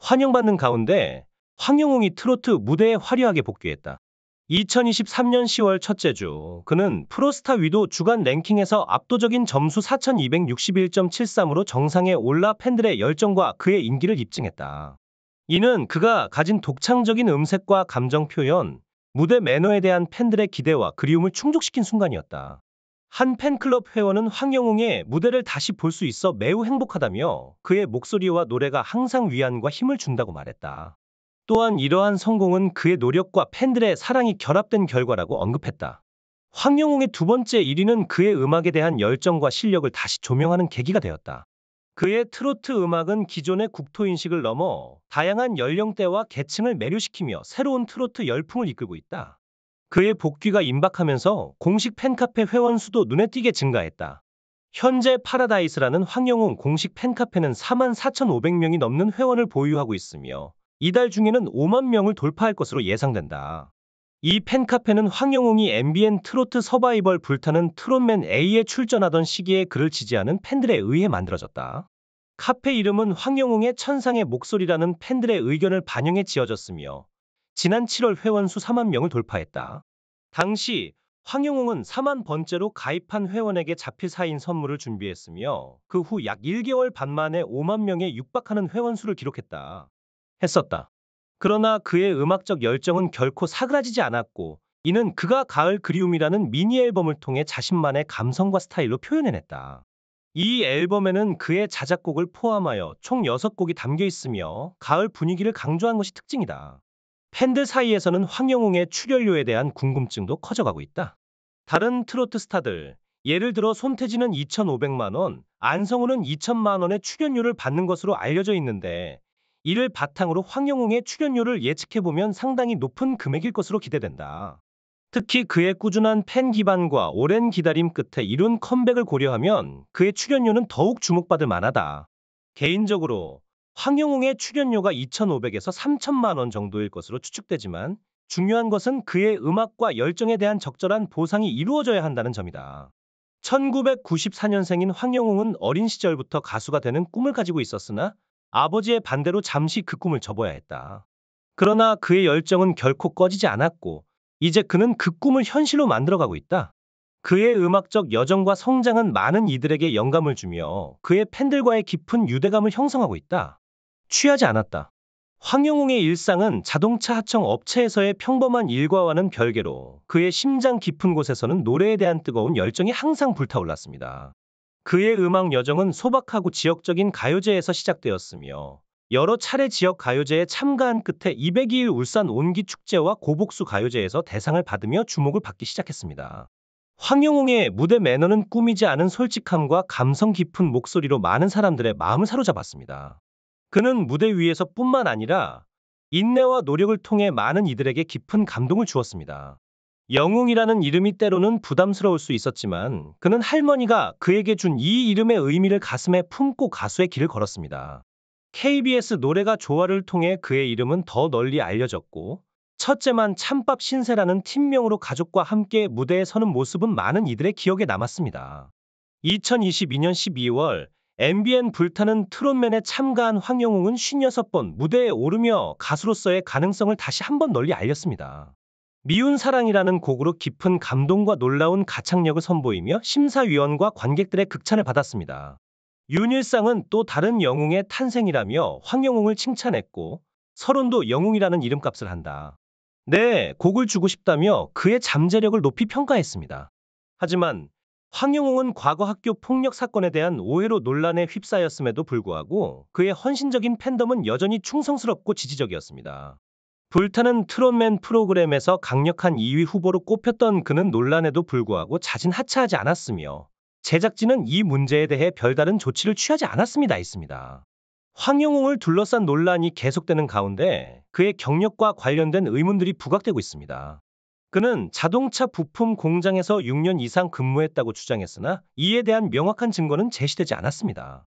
환영받는 가운데 황영웅이 트로트 무대에 화려하게 복귀했다. 2023년 10월 첫째 주, 그는 프로스타 위도 주간 랭킹에서 압도적인 점수 4,261.73으로 정상에 올라 팬들의 열정과 그의 인기를 입증했다. 이는 그가 가진 독창적인 음색과 감정 표현, 무대 매너에 대한 팬들의 기대와 그리움을 충족시킨 순간이었다. 한 팬클럽 회원은 황영웅의 무대를 다시 볼 수 있어 매우 행복하다며 그의 목소리와 노래가 항상 위안과 힘을 준다고 말했다. 또한 이러한 성공은 그의 노력과 팬들의 사랑이 결합된 결과라고 언급했다. 황영웅의 두 번째 1위는 그의 음악에 대한 열정과 실력을 다시 조명하는 계기가 되었다. 그의 트로트 음악은 기존의 국토인식을 넘어 다양한 연령대와 계층을 매료시키며 새로운 트로트 열풍을 이끌고 있다. 그의 복귀가 임박하면서 공식 팬카페 회원 수도 눈에 띄게 증가했다. 현재 파라다이스라는 황영웅 공식 팬카페는 44,500명이 넘는 회원을 보유하고 있으며 이달 중에는 5만 명을 돌파할 것으로 예상된다. 이 팬카페는 황영웅이 MBN 트로트 서바이벌 불타는 트롯맨 A에 출전하던 시기에 그를 지지하는 팬들에 의해 만들어졌다. 카페 이름은 황영웅의 천상의 목소리라는 팬들의 의견을 반영해 지어졌으며 지난 7월 회원 수 4만 명을 돌파했다. 당시 황영웅은 4만 번째로 가입한 회원에게 자필 사인 선물을 준비했으며 그 후 약 1개월 반 만에 5만 명에 육박하는 회원 수를 기록했다. 했었다. 그러나 그의 음악적 열정은 결코 사그라지지 않았고 이는 그가 가을 그리움이라는 미니 앨범을 통해 자신만의 감성과 스타일로 표현해냈다. 이 앨범에는 그의 자작곡을 포함하여 총 6곡이 담겨 있으며 가을 분위기를 강조한 것이 특징이다. 팬들 사이에서는 황영웅의 출연료에 대한 궁금증도 커져가고 있다. 다른 트로트 스타들, 예를 들어 손태진은 2,500만 원, 안성우는 2천만 원의 출연료를 받는 것으로 알려져 있는데 이를 바탕으로 황영웅의 출연료를 예측해보면 상당히 높은 금액일 것으로 기대된다. 특히 그의 꾸준한 팬 기반과 오랜 기다림 끝에 이룬 컴백을 고려하면 그의 출연료는 더욱 주목받을 만하다. 개인적으로 황영웅의 출연료가 2,500에서 3천만 원 정도일 것으로 추측되지만 중요한 것은 그의 음악과 열정에 대한 적절한 보상이 이루어져야 한다는 점이다. 1994년생인 황영웅은 어린 시절부터 가수가 되는 꿈을 가지고 있었으나 아버지의 반대로 잠시 그 꿈을 접어야 했다. 그러나 그의 열정은 결코 꺼지지 않았고 이제 그는 그 꿈을 현실로 만들어가고 있다. 그의 음악적 여정과 성장은 많은 이들에게 영감을 주며 그의 팬들과의 깊은 유대감을 형성하고 있다. 취하지 않았다. 황영웅의 일상은 자동차 하청 업체에서의 평범한 일과와는 별개로 그의 심장 깊은 곳에서는 노래에 대한 뜨거운 열정이 항상 불타올랐습니다. 그의 음악 여정은 소박하고 지역적인 가요제에서 시작되었으며 여러 차례 지역 가요제에 참가한 끝에 202일 울산 온기축제와 고복수 가요제에서 대상을 받으며 주목을 받기 시작했습니다. 황영웅의 무대 매너는 꾸미지 않은 솔직함과 감성 깊은 목소리로 많은 사람들의 마음을 사로잡았습니다. 그는 무대 위에서 뿐만 아니라 인내와 노력을 통해 많은 이들에게 깊은 감동을 주었습니다. 영웅이라는 이름이 때로는 부담스러울 수 있었지만 그는 할머니가 그에게 준 이 이름의 의미를 가슴에 품고 가수의 길을 걸었습니다. KBS 노래가 조화를 통해 그의 이름은 더 널리 알려졌고 첫째만 찬밥 신세라는 팀명으로 가족과 함께 무대에 서는 모습은 많은 이들의 기억에 남았습니다. 2022년 12월 MBN 불타는 트롯맨에 참가한 황영웅은 56번 무대에 오르며 가수로서의 가능성을 다시 한번 널리 알렸습니다. 미운 사랑이라는 곡으로 깊은 감동과 놀라운 가창력을 선보이며 심사위원과 관객들의 극찬을 받았습니다. 윤일상은 또 다른 영웅의 탄생이라며 황영웅을 칭찬했고 서론도 영웅이라는 이름값을 한다. 네, 곡을 주고 싶다며 그의 잠재력을 높이 평가했습니다. 하지만 황영웅은 과거 학교 폭력 사건에 대한 오해로 논란에 휩싸였음에도 불구하고 그의 헌신적인 팬덤은 여전히 충성스럽고 지지적이었습니다. 불타는 트롯맨 프로그램에서 강력한 2위 후보로 꼽혔던 그는 논란에도 불구하고 자진 하차하지 않았으며 제작진은 이 문제에 대해 별다른 조치를 취하지 않았습니다. 있습니다. 황영웅을 둘러싼 논란이 계속되는 가운데 그의 경력과 관련된 의문들이 부각되고 있습니다. 그는 자동차 부품 공장에서 6년 이상 근무했다고 주장했으나 이에 대한 명확한 증거는 제시되지 않았습니다.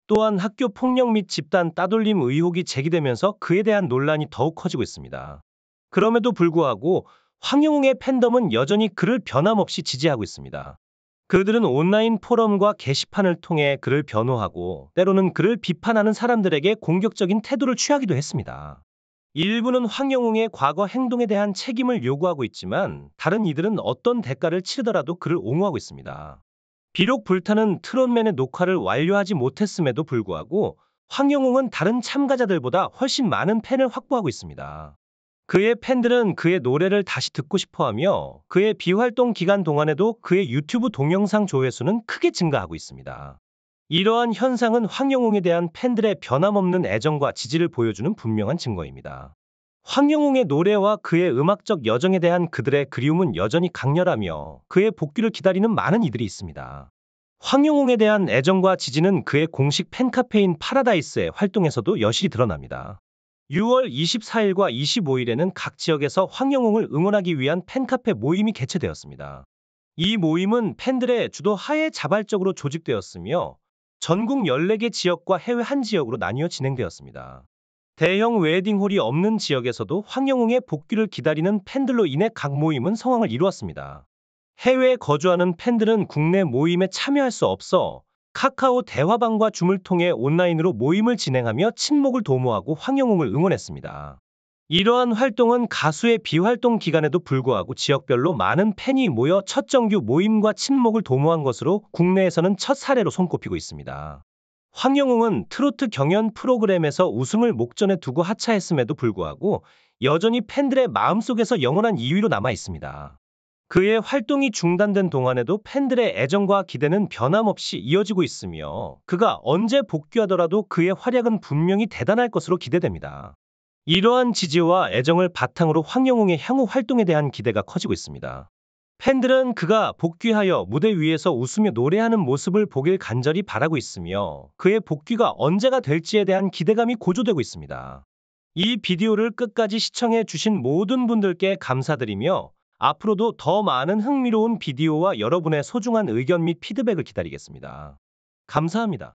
또한 학교 폭력 및 집단 따돌림 의혹이 제기되면서 그에 대한 논란이 더욱 커지고 있습니다. 그럼에도 불구하고 황영웅의 팬덤은 여전히 그를 변함없이 지지하고 있습니다. 그들은 온라인 포럼과 게시판을 통해 그를 변호하고 때로는 그를 비판하는 사람들에게 공격적인 태도를 취하기도 했습니다. 일부는 황영웅의 과거 행동에 대한 책임을 요구하고 있지만 다른 이들은 어떤 대가를 치르더라도 그를 옹호하고 있습니다. 비록 불타는 트롯맨의 녹화를 완료하지 못했음에도 불구하고 황영웅은 다른 참가자들보다 훨씬 많은 팬을 확보하고 있습니다. 그의 팬들은 그의 노래를 다시 듣고 싶어하며 그의 비활동 기간 동안에도 그의 유튜브 동영상 조회수는 크게 증가하고 있습니다. 이러한 현상은 황영웅에 대한 팬들의 변함없는 애정과 지지를 보여주는 분명한 증거입니다. 황영웅의 노래와 그의 음악적 여정에 대한 그들의 그리움은 여전히 강렬하며 그의 복귀를 기다리는 많은 이들이 있습니다. 황영웅에 대한 애정과 지지는 그의 공식 팬카페인 파라다이스의 활동에서도 여실히 드러납니다. 6월 24일과 25일에는 각 지역에서 황영웅을 응원하기 위한 팬카페 모임이 개최되었습니다. 이 모임은 팬들의 주도 하에 자발적으로 조직되었으며 전국 14개 지역과 해외 한 지역으로 나뉘어 진행되었습니다. 대형 웨딩홀이 없는 지역에서도 황영웅의 복귀를 기다리는 팬들로 인해 각 모임은 성황을 이루었습니다. 해외에 거주하는 팬들은 국내 모임에 참여할 수 없어 카카오 대화방과 줌을 통해 온라인으로 모임을 진행하며 친목을 도모하고 황영웅을 응원했습니다. 이러한 활동은 가수의 비활동 기간에도 불구하고 지역별로 많은 팬이 모여 첫 정규 모임과 친목을 도모한 것으로 국내에서는 첫 사례로 손꼽히고 있습니다. 황영웅은 트로트 경연 프로그램에서 우승을 목전에 두고 하차했음에도 불구하고 여전히 팬들의 마음속에서 영원한 2위로 남아 있습니다. 그의 활동이 중단된 동안에도 팬들의 애정과 기대는 변함없이 이어지고 있으며 그가 언제 복귀하더라도 그의 활약은 분명히 대단할 것으로 기대됩니다. 이러한 지지와 애정을 바탕으로 황영웅의 향후 활동에 대한 기대가 커지고 있습니다. 팬들은 그가 복귀하여 무대 위에서 웃으며 노래하는 모습을 보길 간절히 바라고 있으며 그의 복귀가 언제가 될지에 대한 기대감이 고조되고 있습니다. 이 비디오를 끝까지 시청해 주신 모든 분들께 감사드리며 앞으로도 더 많은 흥미로운 비디오와 여러분의 소중한 의견 및 피드백을 기다리겠습니다. 감사합니다.